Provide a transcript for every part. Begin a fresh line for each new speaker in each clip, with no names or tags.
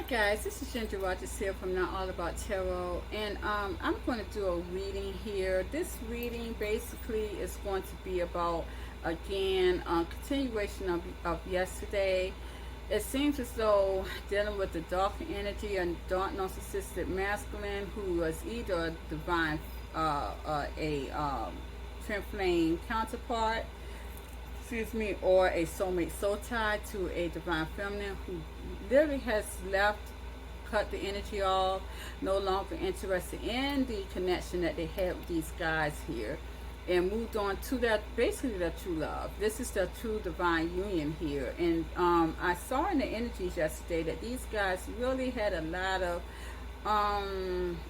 guys, this is Ginger Rogers here from Not All About Tarot, and I'm going to do a reading here. This reading basically is going to be about, again, continuation of yesterday. It seems as though dealing with the dark energy and dark narcissistic masculine who is either a divine, twin flame counterpart, excuse me, or a soulmate soul tied to a divine feminine who literally has left, cut the energy off, no longer interested in the connection that they had with these guys here, and moved on to their, basically their true love. This is their true divine union here. And I saw in the energies yesterday that these guys really had a lot of,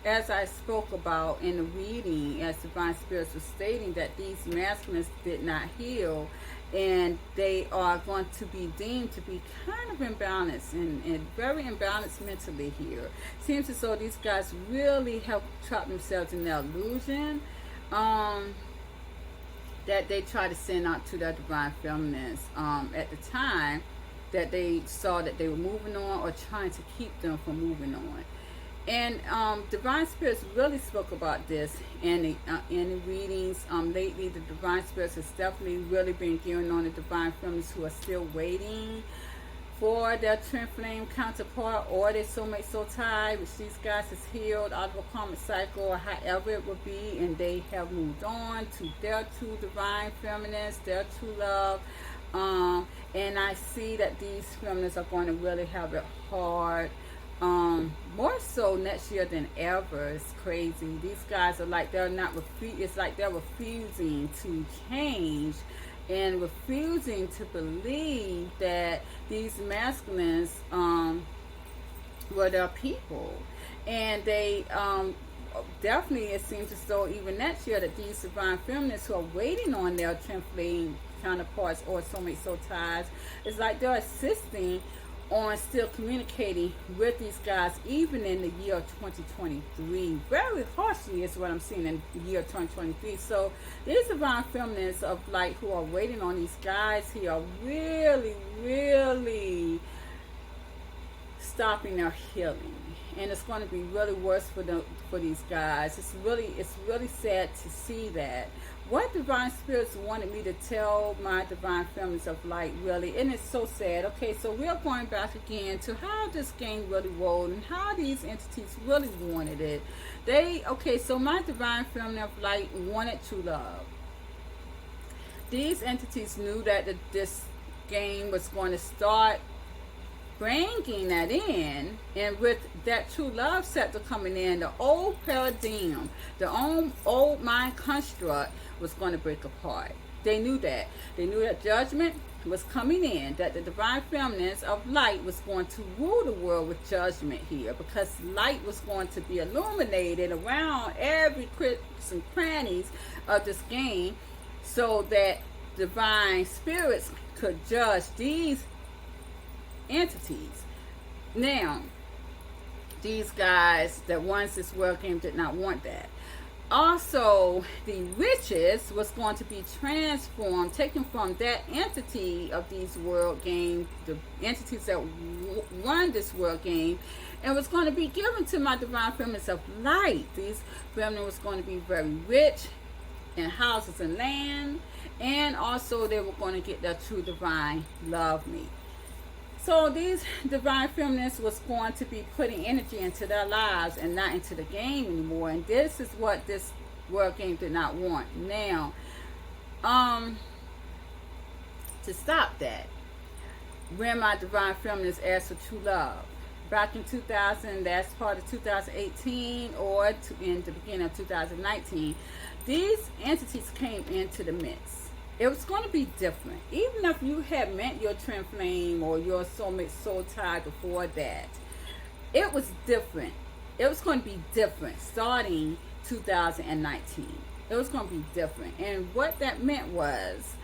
as I spoke about in the reading, as Divine Spirits was stating, that these masculines did not heal, and they are going to be deemed to be kind of imbalanced and very imbalanced mentally here. Seems as though these guys really have trapped themselves in their illusion that they try to send out to their divine feminines at the time that they saw that they were moving on, or trying to keep them from moving on. And Divine Spirits really spoke about this in the readings. Lately, the Divine Spirits has definitely really been gearing on the divine feminines who are still waiting for their twin flame counterpart or their soulmate soul tie, which these guys has healed out of a karmic cycle, or however it would be, and they have moved on to their true divine feminines, their true love. And I see that these feminines are going to really have it hard. More so next year than ever. It's crazy. These guys are like, they're not it's like they're refusing to change and refusing to believe that these masculines were their people. And they definitely, it seems as though even next year that these divine feminines who are waiting on their twin flame counterparts or soulmate soul ties, it's like they're assisting on still communicating with these guys even in the year 2023. Very harshly is what I'm seeing in the year 2023. So these divine feminines of light who are waiting on these guys here are really stopping their healing. And it's going to be really worse for these guys. It's really sad to see that. What Divine Spirits wanted me to tell my divine feminines of light, really, and it's so sad. Okay, so we're going back again to how this game really rolled and how these entities really wanted it. So my divine feminine of light wanted true love. These entities knew that this game was going to start bringing that in, and with that true love sector coming in, the old paradigm, the old mind construct was going to break apart. They knew that. They knew that judgment was coming in, that the divine feminines of light was going to rule the world with judgment here, because light was going to be illuminated around every crooks and crannies of this game, so that divine spirits could judge these entities. Now, these guys that once this world game did not want that. Also, the witches was going to be transformed, taken from that entity of these world games, the entities that run this world game, and was going to be given to my divine feminines of light. These feminines was going to be very rich in houses and land, and also they were going to get their true divine love mate. So these divine feminines was going to be putting energy into their lives and not into the game anymore. And this is what this world game did not want. Now, to stop that, when my divine feminines asked for true love, back in 2000, that's part of 2018, or in the beginning of 2019, these entities came into the mix. It was going to be different. Even if you had met your twin flame or your soulmate soul tie before that, it was different. It was going to be different starting 2019. It was going to be different. And what that meant was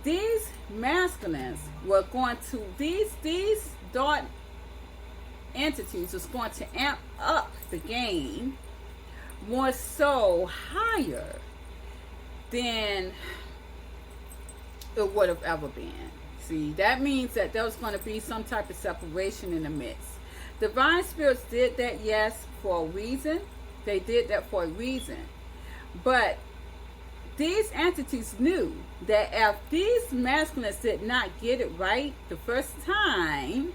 these masculines were going to, these dark entities was going to amp up the game more so higher than it would have ever been. See, that means that there was going to be some type of separation in the midst. Divine spirits did that, yes, for a reason. They did that for a reason. But these entities knew that if these masculines did not get it right the first time,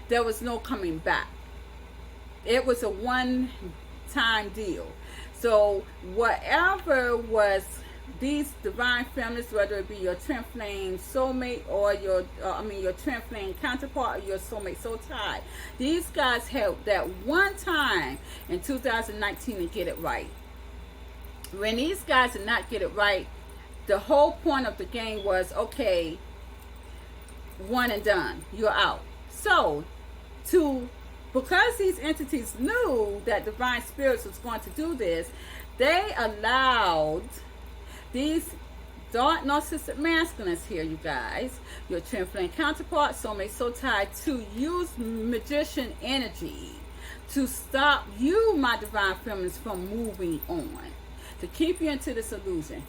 there was no coming back. It was a one-time deal. So whatever was these divine feminines, whether it be your twin flame soulmate or your twin flame counterpart or your soulmate soul tie, these guys had that one time in 2019 to get it right. When these guys did not get it right, the whole point of the game was, okay, one and done, you're out. So because these entities knew that divine spirits was going to do this, they allowed these dark narcissistic masculines here, you guys, your twin flame counterpart, soulmate soul tie, to use magician energy to stop you, my divine feminines, from moving on, to keep you into this illusion.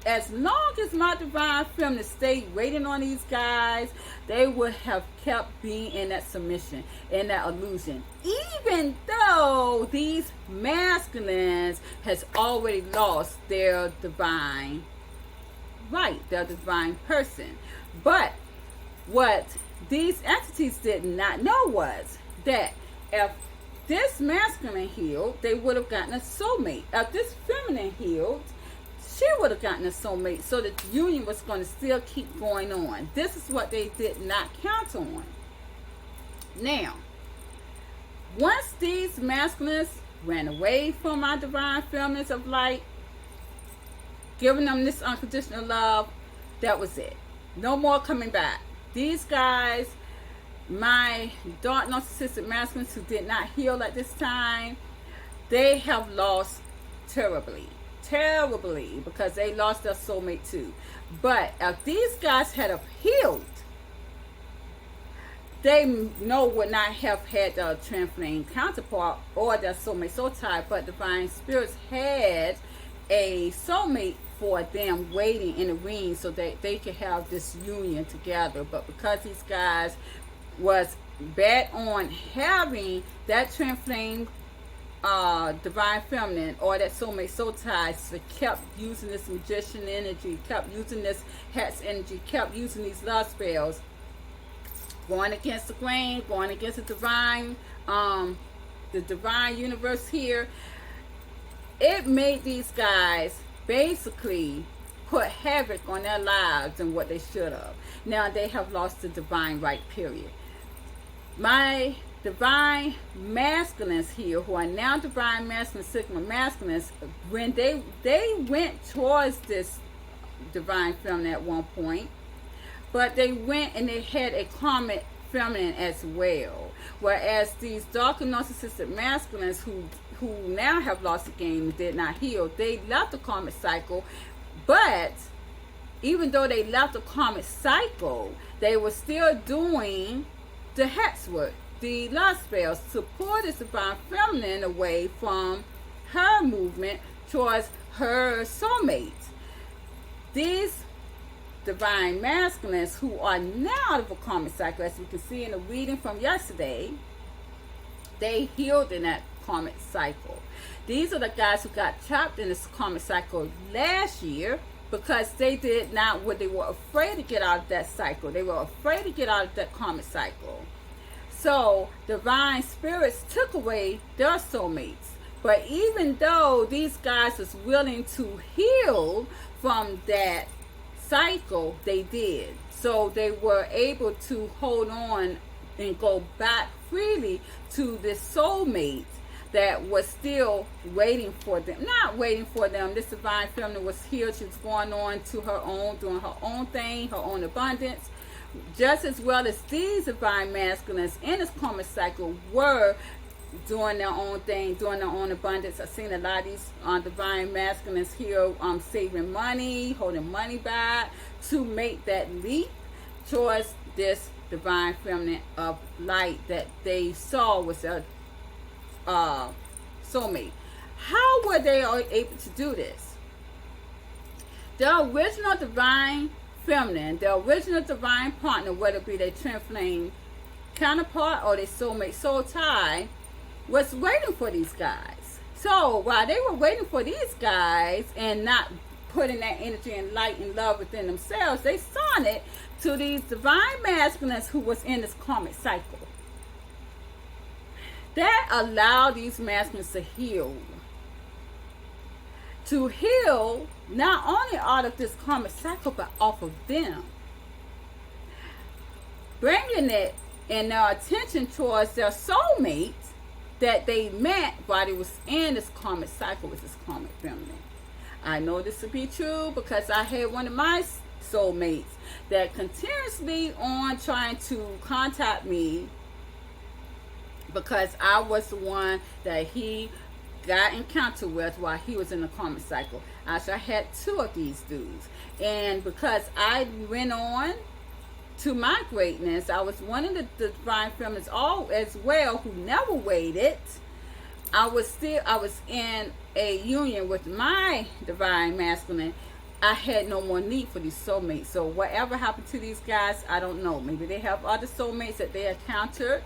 As long as my divine feminines stayed waiting on these guys, they would have kept being in that submission, in that illusion, even though these masculines has already lost their divine right, their divine person. But what these entities did not know was that if this masculine healed, they would have gotten a soulmate. If this feminine healed, she would have gotten a soulmate, so the union was going to still keep going on. This is what they did not count on. Now, once these masculines ran away from our divine feminines of light, giving them this unconditional love, that was it. No more coming back. These guys, my dark narcissistic masculines who did not heal at this time, they have lost terribly, because they lost their soulmate too. But if these guys had have healed, they would not have had their twin flame counterpart or their soulmate soul tie, but divine spirits had a soulmate for them waiting in the ring so that they could have this union together. But because these guys was bad on having that twin flame divine feminine or that soulmate soul tie, so kept using this magician energy, kept using this hex energy, kept using these love spells, going against the grain, going against the divine universe here. It made these guys basically put havoc on their lives and what they should have. Now they have lost the divine right, period. My divine masculines here, who are now divine masculines, sigma masculines, when they went towards this divine feminine at one point, but they went and they had a karmic feminine as well. Whereas these darker narcissistic masculines who now have lost the game and did not heal, they left the karmic cycle. But even though they left the karmic cycle, they were still doing the hex work, the love spells, to pull this divine feminine away from her movement towards her soulmate. These divine masculines who are now out of a karmic cycle, as we can see in the reading from yesterday, they healed in that karmic cycle. These are the guys who got trapped in this karmic cycle last year because they did not, they were afraid to get out of that cycle. They were afraid to get out of that karmic cycle. So divine spirits took away their soulmates. But even though these guys was willing to heal from that cycle, they did. So they were able to hold on and go back freely to this soulmate that was still waiting for them. Not waiting for them. This divine feminine was here. She was going on to her own, doing her own thing, her own abundance. Just as well as these divine masculines in this karmic cycle were doing their own thing, doing their own abundance. I've seen a lot of these divine masculines here saving money, holding money back to make that leap towards this divine feminine of light that they saw was a soulmate. How were they able to do this? The original divine feminine, the original divine partner, whether it be their twin flame counterpart or their soulmate soul tie was waiting for these guys. So while they were waiting for these guys and not putting that energy and light and love within themselves, they signed it to these divine masculines who was in this karmic cycle. That allowed these masculines to heal. To heal not only out of this karmic cycle, but off of them. Bringing it and their attention towards their soulmate that they met while they was in this karmic cycle with this karmic feminine. I know this to be true because I had one of my soulmates that continuously on trying to contact me because I was the one that he got encountered with while he was in the karmic cycle. Actually, I had two of these dudes. And because I went on to my greatness, I was one of the divine feminines all as well who never waited. I was in a union with my divine masculine. I had no more need for these soulmates. So whatever happened to these guys, I don't know. Maybe they have other soulmates that they encountered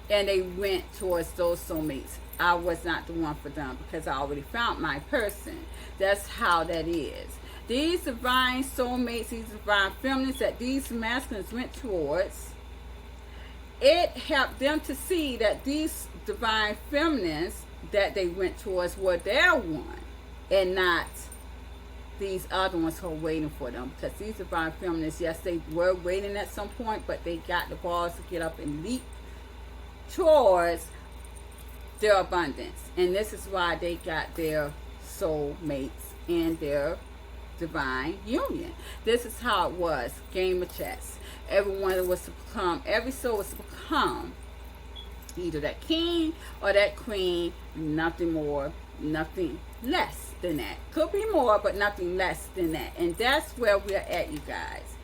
and they went towards those soulmates. I was not the one for them because I already found my person. That's how that is. These divine soulmates, these divine feminines that these masculines went towards, it helped them to see that these divine feminines that they went towards were their one and not these other ones who are waiting for them. Because these divine feminines, yes, they were waiting at some point, but they got the balls to get up and leap towards their abundance. And this is why they got their soulmates and their divine union. This is how it was. Game of chess. Everyone was to become, every soul was to become either that king or that queen, nothing more, nothing less than that. Could be more, but nothing less than that. And that's where we're at, you guys.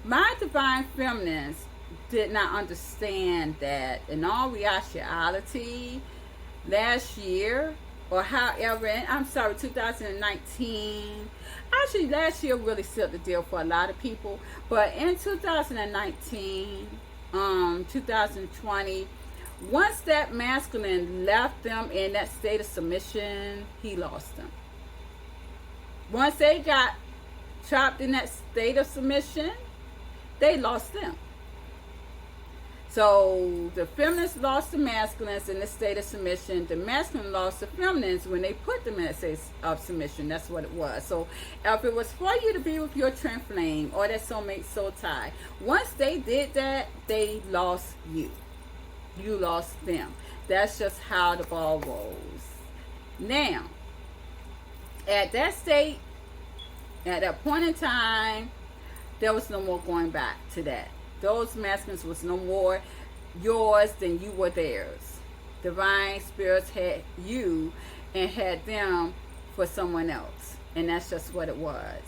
My divine feminines did not understand that in all reality, last year, or however, I'm sorry, 2019, actually last year really sealed the deal for a lot of people, but in 2019, 2020, once that masculine left them in that state of submission, he lost them. Once they got trapped in that state of submission, they lost them. So the feminists lost the masculines in the state of submission. The masculine lost the feminines when they put them in a state of submission. That's what it was. So if it was for you to be with your twin flame or that soulmate soul tie, once they did that, they lost you. You lost them. That's just how the ball rolls. Now, at that state, at that point in time, there was no more going back to that. Those masculines was no more yours than you were theirs. Divine spirits had you and had them for someone else. And that's just what it was.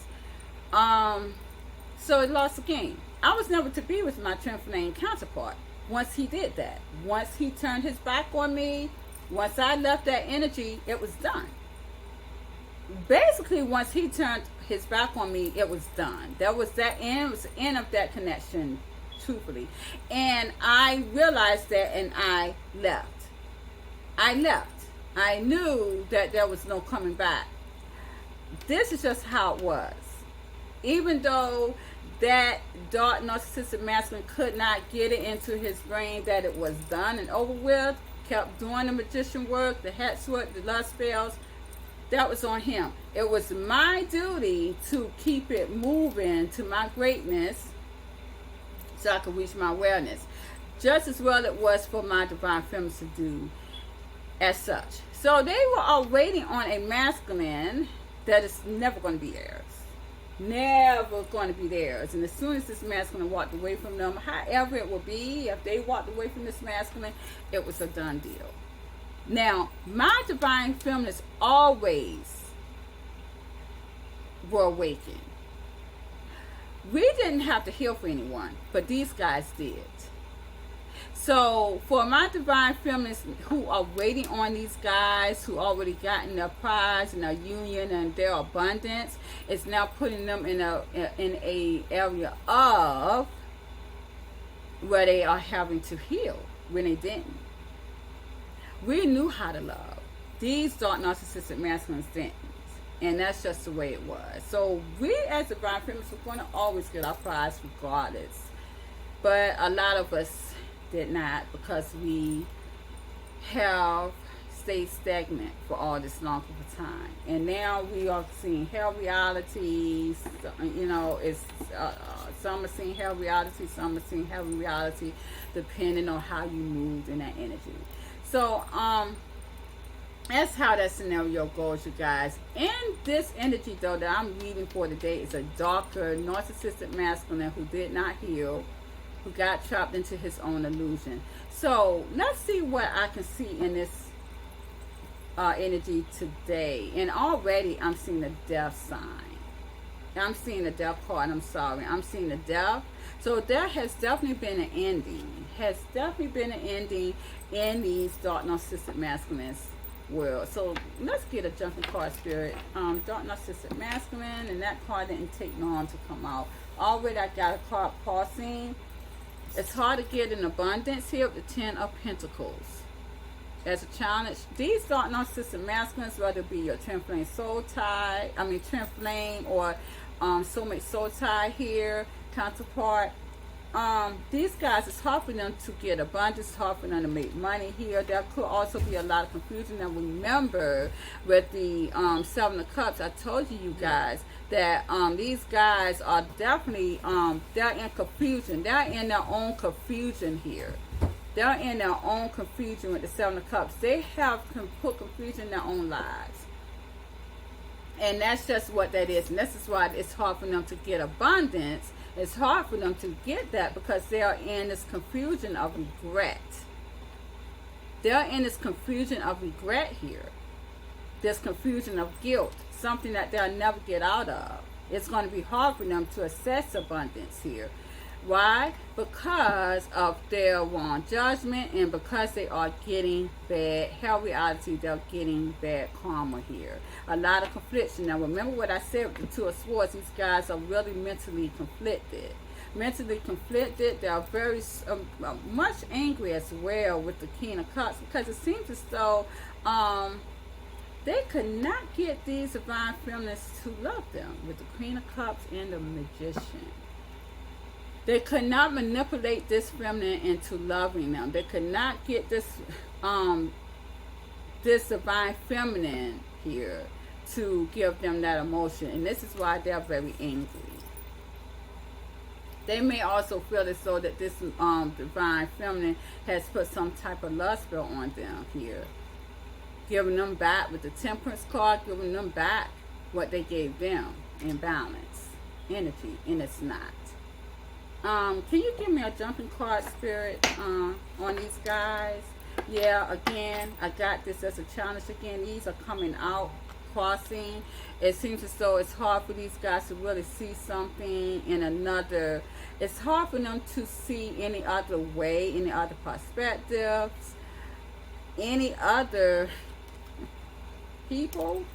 So it lost the game. I was never to be with my twin flame counterpart once he did that. Once he turned his back on me, once I left that energy, it was done. Basically, once he turned his back on me, it was done. That was that end. It was the end of that connection, truthfully. And I realized that, and I left. I knew that there was no coming back. This is just how it was. Even though that dark narcissistic masculine could not get it into his brain that it was done and over with, kept doing the magician work, the hex work, the lust spells, that was on him. It was my duty to keep it moving to my greatness so I could reach my awareness. Just as well it was for my divine feminines to do as such. So they were all waiting on a masculine that is never going to be theirs. Never going to be theirs. And as soon as this masculine walked away from them, however it will be, if they walked away from this masculine, it was a done deal. Now, my divine feminines always were awakened. We didn't have to heal for anyone, but these guys did. So, for my divine feminines who are waiting on these guys who already gotten their prize and their union and their abundance, it's now putting them in a area of where they are having to heal when they didn't. We knew how to love. These dark narcissistic masculines didn't. And that's just the way it was. So we as divine feminines were going to always get our prize regardless. But a lot of us did not, because we have stayed stagnant for all this long of a time. And now we are seeing hell realities. It's some are seeing hell reality, some are seeing heaven reality, depending on how you move in that energy. So that's how that scenario goes, you guys. And this energy, though, that I'm reading for today is a darker, narcissistic masculine who did not heal, who got trapped into his own illusion. So let's see what I can see in this energy today. And already I'm seeing the death sign. I'm seeing the death card. I'm sorry. I'm seeing the death. So there has definitely been an ending. Has definitely been an ending in these dark narcissistic masculines world. So let's get a jumping card, Spirit. Dark narcissistic masculine, and that card didn't take long to come out. Already I got a card pausing. It's hard to get an abundance here with the 10 of Pentacles. As a challenge, these dark narcissistic masculines, whether it be your twin flame soul tie, twin flame or soulmate soul tie here, counterpart, these guys, it's hard for them to get abundance, it's hard for them to make money here. There could also be a lot of confusion. Now remember, with the 7 of Cups, I told you guys that these guys are definitely they're in confusion. They're in their own confusion here. They're in their own confusion with the 7 of Cups. They have put confusion in their own lives. And that's just what that is. And this is why it's hard for them to get abundance. It's hard for them to get that because they are in this confusion of regret. They're in this confusion of regret here. This confusion of guilt. Something that they'll never get out of. It's going to be hard for them to assess abundance here. Why? Because of their wrong judgment and because they are getting bad hell reality. They're getting bad karma here. A lot of confliction. Now remember what I said with the 2 of Swords. These guys are really mentally conflicted. Mentally conflicted. They are very much angry as well with the King of Cups, because it seems as though they could not get these divine feminines to love them with the Queen of Cups and the Magician. They could not manipulate this feminine into loving them. They could not get this this divine feminine here to give them that emotion. And this is why they're very angry. They may also feel as though that this divine feminine has put some type of lust spell on them here. Giving them back with the Temperance card, giving them back what they gave them in balance energy, and it's not. Can you give me a jumping card, Spirit, on these guys? Yeah, again, I got this as a challenge again. These are coming out, crossing. It seems as though it's hard for these guys to really see something in another. It's hard for them to see any other way, any other perspectives, any other people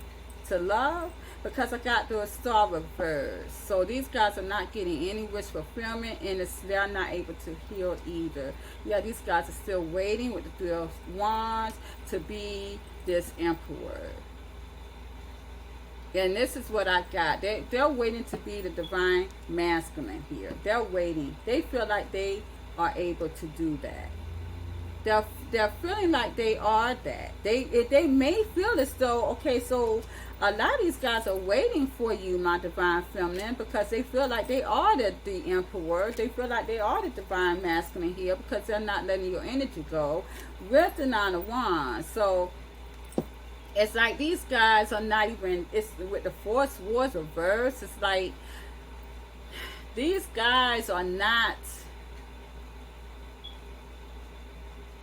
to love. Because I got the Star reverse. So these guys are not getting any wish fulfillment, and they're not able to heal either. Yeah, these guys are still waiting with the 3 of Wands to be this Emperor. And this is what I got. They're waiting to be the divine masculine here. They're waiting. They feel like they are able to do that. They're feeling like they are that. They may feel as though, okay, so a lot of these guys are waiting for you, my divine feminine, because they feel like they are the Emperor. They feel like they are the divine masculine here because they're not letting your energy go with the 9 of Wands. So it's like these guys are not even, it's with the 4 of Swords reverse. It's like these guys are not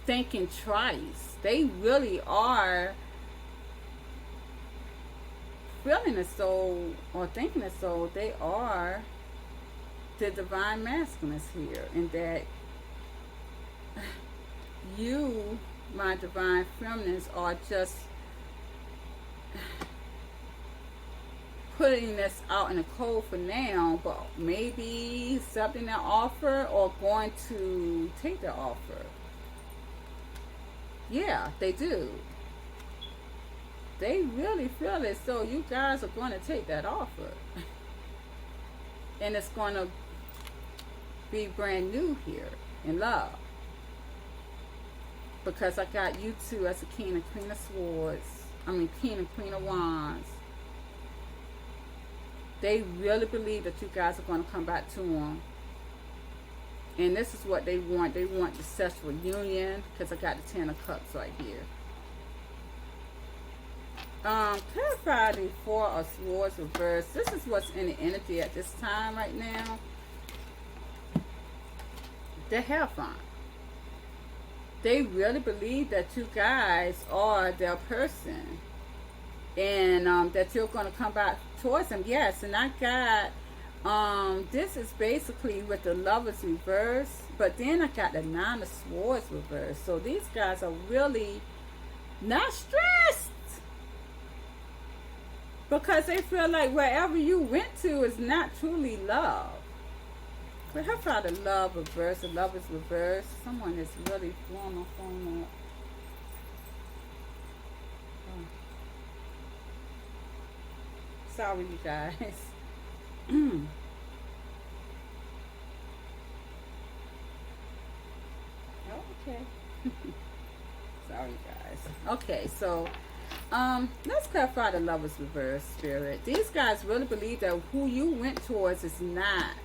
thinking twice. They really are feeling as though, or thinking as though they are the divine masculines here, and that you, my divine feminines, are just putting this out in the cold for now, but maybe accepting that offer or going to take the offer. Yeah, they do. They really feel as though you guys are going to take that offer. And it's going to be brand new here in love. Because I got you two as a king and queen of swords. King and queen of wands. They really believe that you guys are going to come back to them. And this is what they want. They want the sexual union. Because I got the 10 of cups right here. Clarify the 4 of swords reverse. This is what's in the energy at this time right now. They have fun. They really believe that you guys are their person. And that you're going to come back towards them. Yes, and I got, this is basically with the Lovers reverse. But then I got the 9 of Swords reverse. So these guys are really not stressed. Because they feel like wherever you went to is not truly love. But how about the love reverse? The love is reverse. Someone is really blowing my phone up. Oh. Sorry, you guys. Okay. Sorry, guys. Okay, so let's clarify the Lovers reverse, Spirit. These guys really believe that who you went towards is not.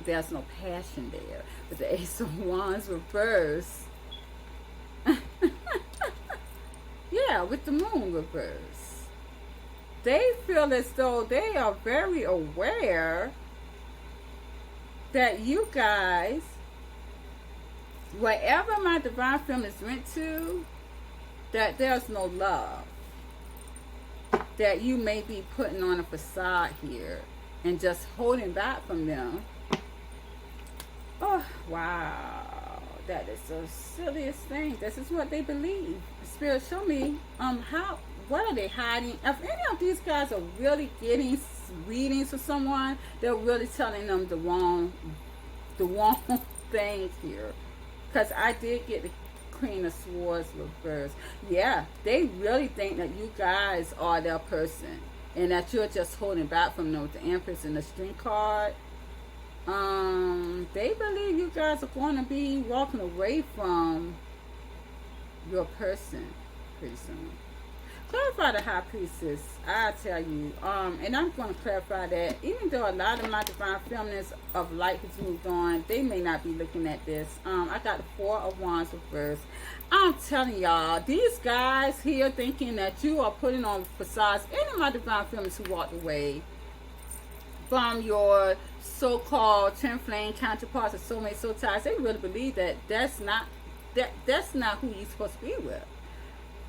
There's no passion there. But the Ace of Wands reverse. Yeah, with the Moon reverse. They feel as though they are very aware that you guys, wherever my divine feminines went to, that there's no love. That you may be putting on a facade here and just holding back from them. Oh, wow. That is the silliest thing. This is what they believe. Spirit, show me what are they hiding? If any of these guys are really getting readings for someone, they're really telling them the wrong thing here. Because I did get the Queen of Swords reversed. Yeah, they really think that you guys are their person. And that you're just holding back from them with the Empress and the String card. They believe you guys are going to be walking away from your person pretty soon. Clarify the High Priestess. I tell you, and I'm going to clarify that even though a lot of my divine feminines of light has moved on, they may not be looking at this. I got the 4 of Wands reversed. I'm telling y'all, these guys here thinking that you are putting on facades. Any of my divine feminines who walked away from your so-called twin flame counterparts or soulmate soul ties, they really believe that that's not who you're supposed to be with.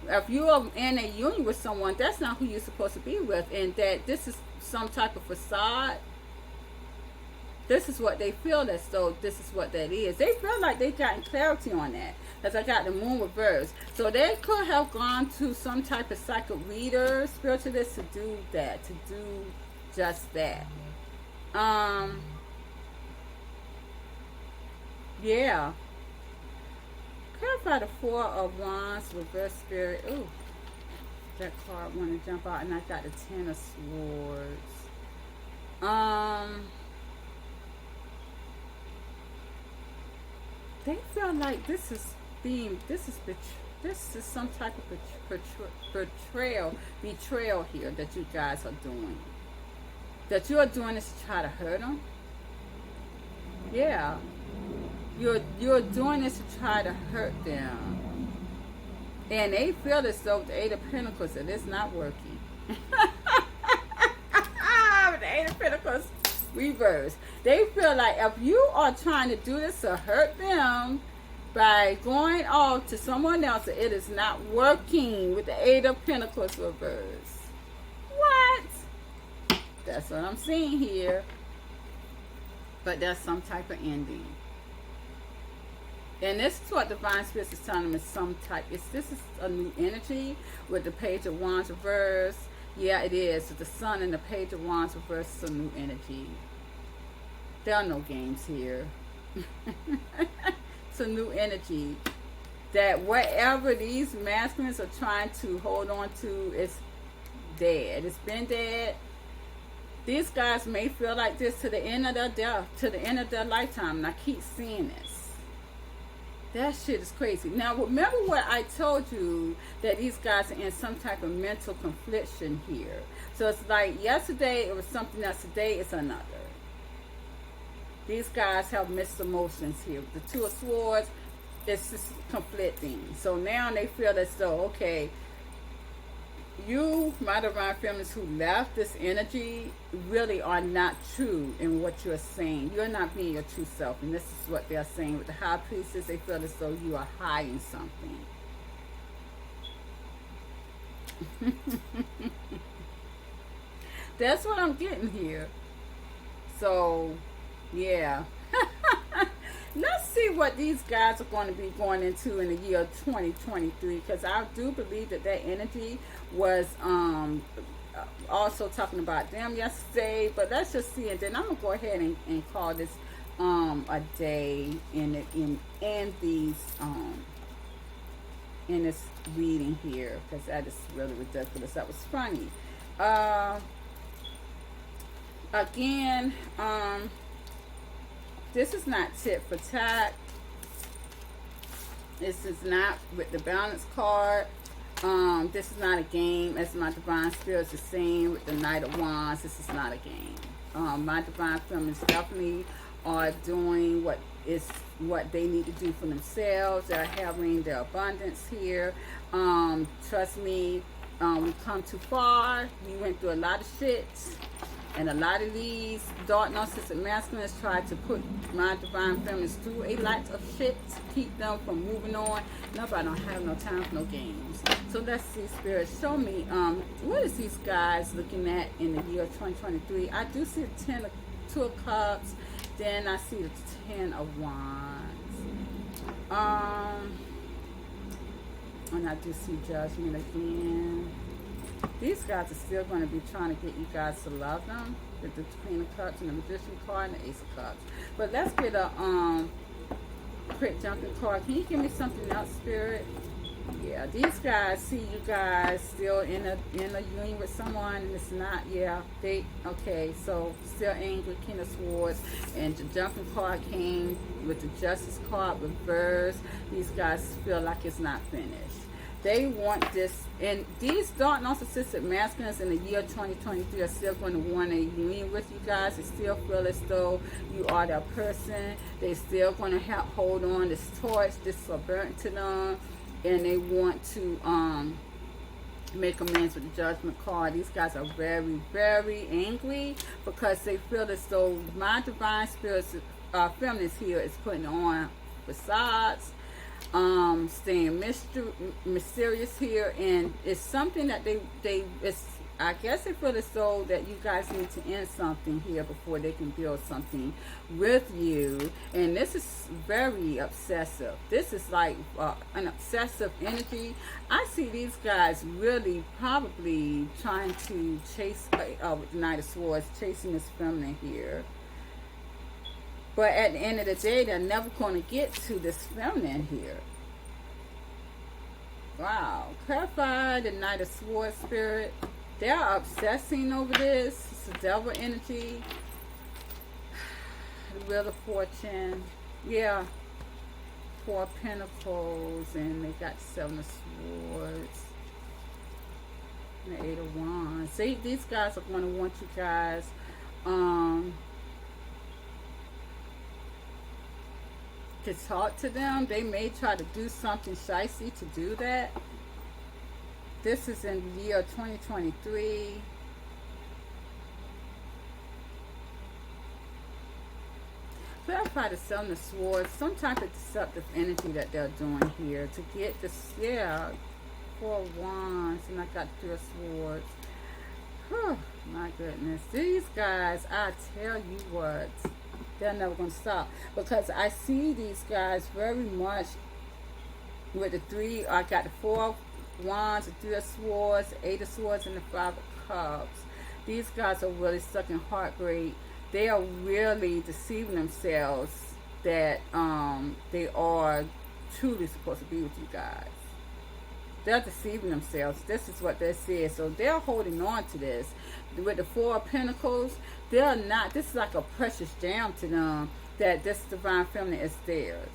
If you are in a union with someone, that's not who you're supposed to be with, and that this is some type of facade. This is what they feel as though this is what that is. They feel like they've gotten clarity on that. Because I got the Moon reversed. So they could have gone to some type of psychic reader, spiritualist to do that, to do just that. Yeah. Clarify the 4 of Wands, reverse Spirit. Ooh, that card want to jump out, and I got the 10 of Swords. They feel like this is some type of betrayal here that you guys are doing. That you are doing this to try to hurt them. Yeah. You're doing this to try to hurt them. And they feel as though the 8 of Pentacles, that it's not working. The 8 of Pentacles reverse. They feel like if you are trying to do this to hurt them by going off to someone else, it is not working with the 8 of Pentacles reverse. What? That's what I'm seeing here. But there's some type of ending. And this is what Divine Spirits is telling them is some type. This is a new energy with the Page of Wands reverse. Yeah, it is. With the Sun and the Page of Wands reverse is a new energy. There are no games here. It's a new energy. That whatever these masculines are trying to hold on to is dead. It's been dead. These guys may feel like this to the end of their death, to the end of their lifetime. And I keep seeing this. That shit is crazy. Now, remember what I told you, that these guys are in some type of mental confliction here. So it's like yesterday it was something else, today it's another. These guys have mixed emotions here. The Two of Swords, it's just conflicting. So now they feel as though, okay, you, my divine feminines who left this energy, really are not true in what you're saying. You're not being your true self. And this is what they're saying with the High Priestess. They feel as though you are hiding something. That's what I'm getting here. So, yeah. Let's see what these guys are going to be going into in the year 2023, because I do believe that that energy was also talking about them yesterday. But let's just see, and then I'm gonna go ahead and call this a day in these in this reading here, because that is really ridiculous. That was funny. Again, this is not tit for tat. This is not with the balance card. This is not a game, as my divine spirits is saying with the Knight of Wands. This is not a game. My divine feminines definitely are doing what they need to do for themselves. They're having their abundance here. Trust me, we've come too far. We went through a lot of shit. And a lot of these dark narcissistic masculines try to put my divine feminines through a lot of shit to keep them from moving on. Nobody don't have no time for no games. So let's see, Spirit, show me what is these guys looking at in the year 2023. I do see the Two of Cups, then I see the 10 of Wands. And I do see Judgment again. These guys are still going to be trying to get you guys to love them with the Queen of Cups and the Magician card and the Ace of Cups. But let's get a quick jumping card. Can you give me something else, Spirit? Yeah, these guys see you guys still in a union with someone, and it's not. Yeah, okay. So still angry, King of Swords, and the jumping card came with the Justice card reversed. These guys feel like it's not finished. They want this, and these dark narcissistic masculines in the year 2023 are still going to want a union with you guys. They still feel as though you are their person. They still going to hold on this torch. This is burnt to them, and they want to make amends with the Judgment card. These guys are very, very angry because they feel as though my divine spirits, feminines here, is putting on facades. Staying mysterious here, and it's something that I guess they feel as though that you guys need to end something here before they can build something with you. And this is very obsessive. This is like an obsessive energy. I see these guys really probably trying to chase with the Knight of Swords, chasing this feminine here. But at the end of the day, they're never going to get to this feminine here. Wow. Clarify the Knight of Swords, Spirit. They're obsessing over this. It's a devil energy. The Wheel of Fortune. Yeah. Four of Pentacles. And they got 7 of Swords. And the 8 of Wands. See, these guys are going to want you guys to talk to them. They may try to do something shicey to do that. This is in the year 2023. Clarify the 7 of Swords. Some type of deceptive energy that they're doing here to get this. Yeah, 4 of Wands, and I got 3 of Swords. Whew, my goodness, these guys, I tell you what. They're never going to stop, because I see these guys very much with the three. I got the four of wands, the three of swords, the eight of swords, and the five of cups. These guys are really stuck in heartbreak. They are really deceiving themselves that they are truly supposed to be with you guys. They're deceiving themselves. This is what they said. So they're holding on to this. With the Four of Pentacles, they're not, this is like a precious gem to them, that this divine feminine is theirs.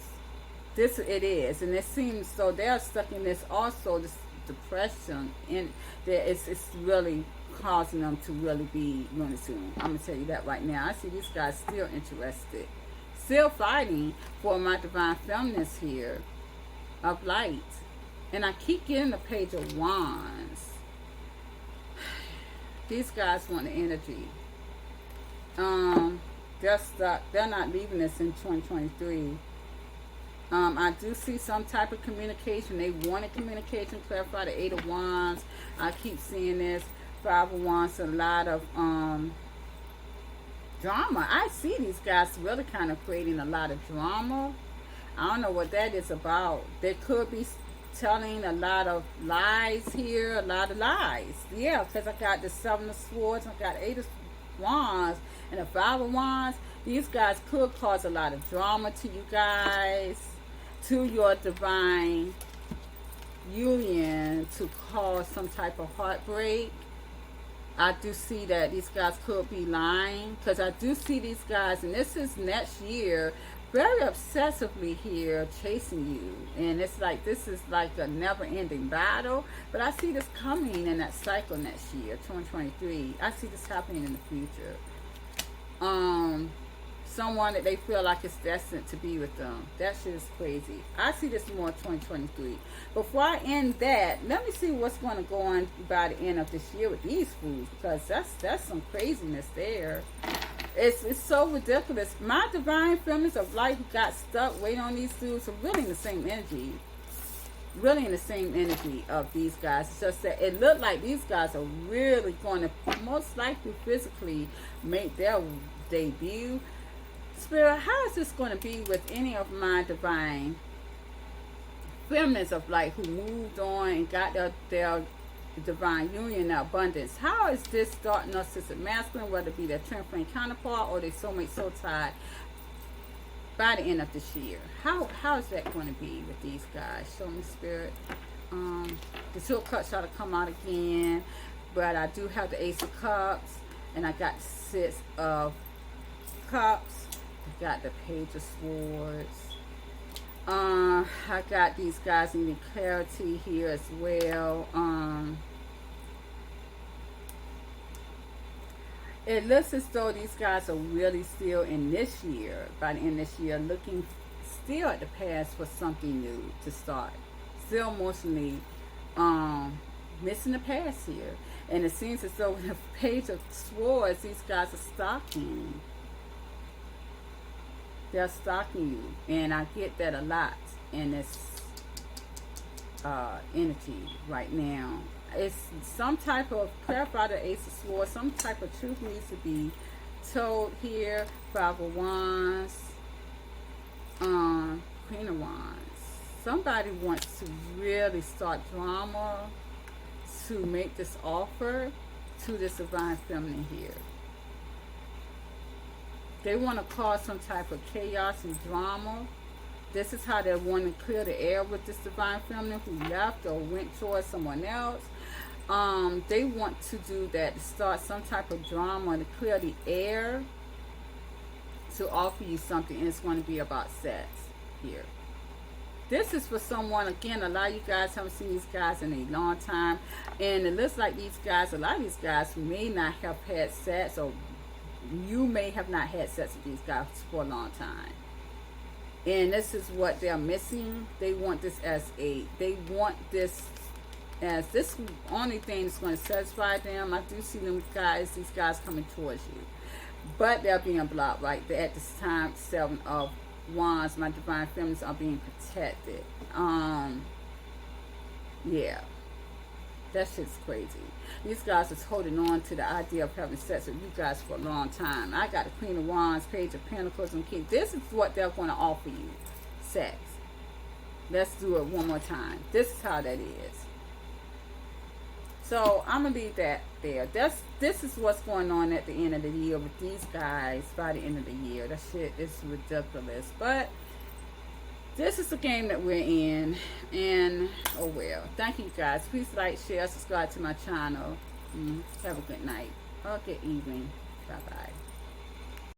This it is. And it seems so they're stuck in this also, this depression, and that it's really causing them to really be running soon. I'm going to tell you that right now. I see these guys still interested, still fighting for my divine feminines here of light. And I keep getting the Page of Wands. These guys want the energy. They're stuck. They're not leaving us in 2023. I do see some type of communication. They wanted communication. Clarify the Eight of Wands. I keep seeing this. Five of Wands. A lot of drama. I see these guys really kind of creating a lot of drama. I don't know what that is about. They could be telling a lot of lies here, a lot of lies. Yeah, because I got the Seven of Swords, I got Eight of Wands, and the Five of Wands. These guys could cause a lot of drama to you guys, to your divine union, to cause some type of heartbreak. I do see that these guys could be lying, because I do see these guys, and this is next year, very obsessively here chasing you. And it's like, this is like a never-ending battle. But I see this coming in that cycle next year, 2023. I see this happening in the future. Someone that they feel like is destined to be with them. That shit is crazy. I see this more 2023. Before I end that, let me see what's going to go on by the end of this year with these fools, because that's some craziness there. It's so ridiculous. My divine feminines of light who got stuck waiting on these dudes are really in the same energy. Really in the same energy of these guys. It's just that it looked like these guys are really going to most likely physically make their debut. Spirit, how is this going to be with any of my divine feminines of light who moved on and got their divine union, their abundance? How is this dark narcissistic masculine, whether it be their twin flame counterpart or their soulmate soul tie, by the end of this year? How is that going to be with these guys? Show me, Spirit. The Two of Cups ought to come out again, but I do have the Ace of Cups, and I got the Six of Cups. I got the Page of Swords. I got these guys needing clarity here as well. It looks as though these guys are really still in this year, by the end of this year, looking still at the past for something new to start. Still emotionally missing the past here. And it seems as though with the Page of Swords, these guys are stalking. They're stalking you. And I get that a lot in this energy right now. It's some type of, clarify the Ace of Swords, some type of truth needs to be told here. Five of Wands, Queen of Wands. Somebody wants to really start drama to make this offer to this divine feminine here. They want to cause some type of chaos and drama. This is how they want to clear the air with this divine feminine who left or went towards someone else. They want to do that, to start some type of drama, to clear the air, to offer you something, and it's going to be about sex here. This is for someone, again, a lot of you guys haven't seen these guys in a long time, and it looks like these guys, a lot of these guys may not have had sex, or you may have not had sex with these guys for a long time. And this is what they're missing. They want this as this only thing that's going to satisfy them. I do see these guys coming towards you. But they're being blocked right there at this time. Seven of Wands, my divine feminines are being protected. Yeah. That shit's crazy. These guys is holding on to the idea of having sex with you guys for a long time. I got the Queen of Wands, Page of Pentacles, and King. This is what they're going to offer you. Sex. Let's do it one more time. This is how that is. So I'm gonna leave that there. This is what's going on at the end of the year with these guys by the end of the year. That shit is ridiculous. But this is the game that we're in. And oh well. Thank you guys. Please like, share, subscribe to my channel. Have a good night or good evening. Bye bye.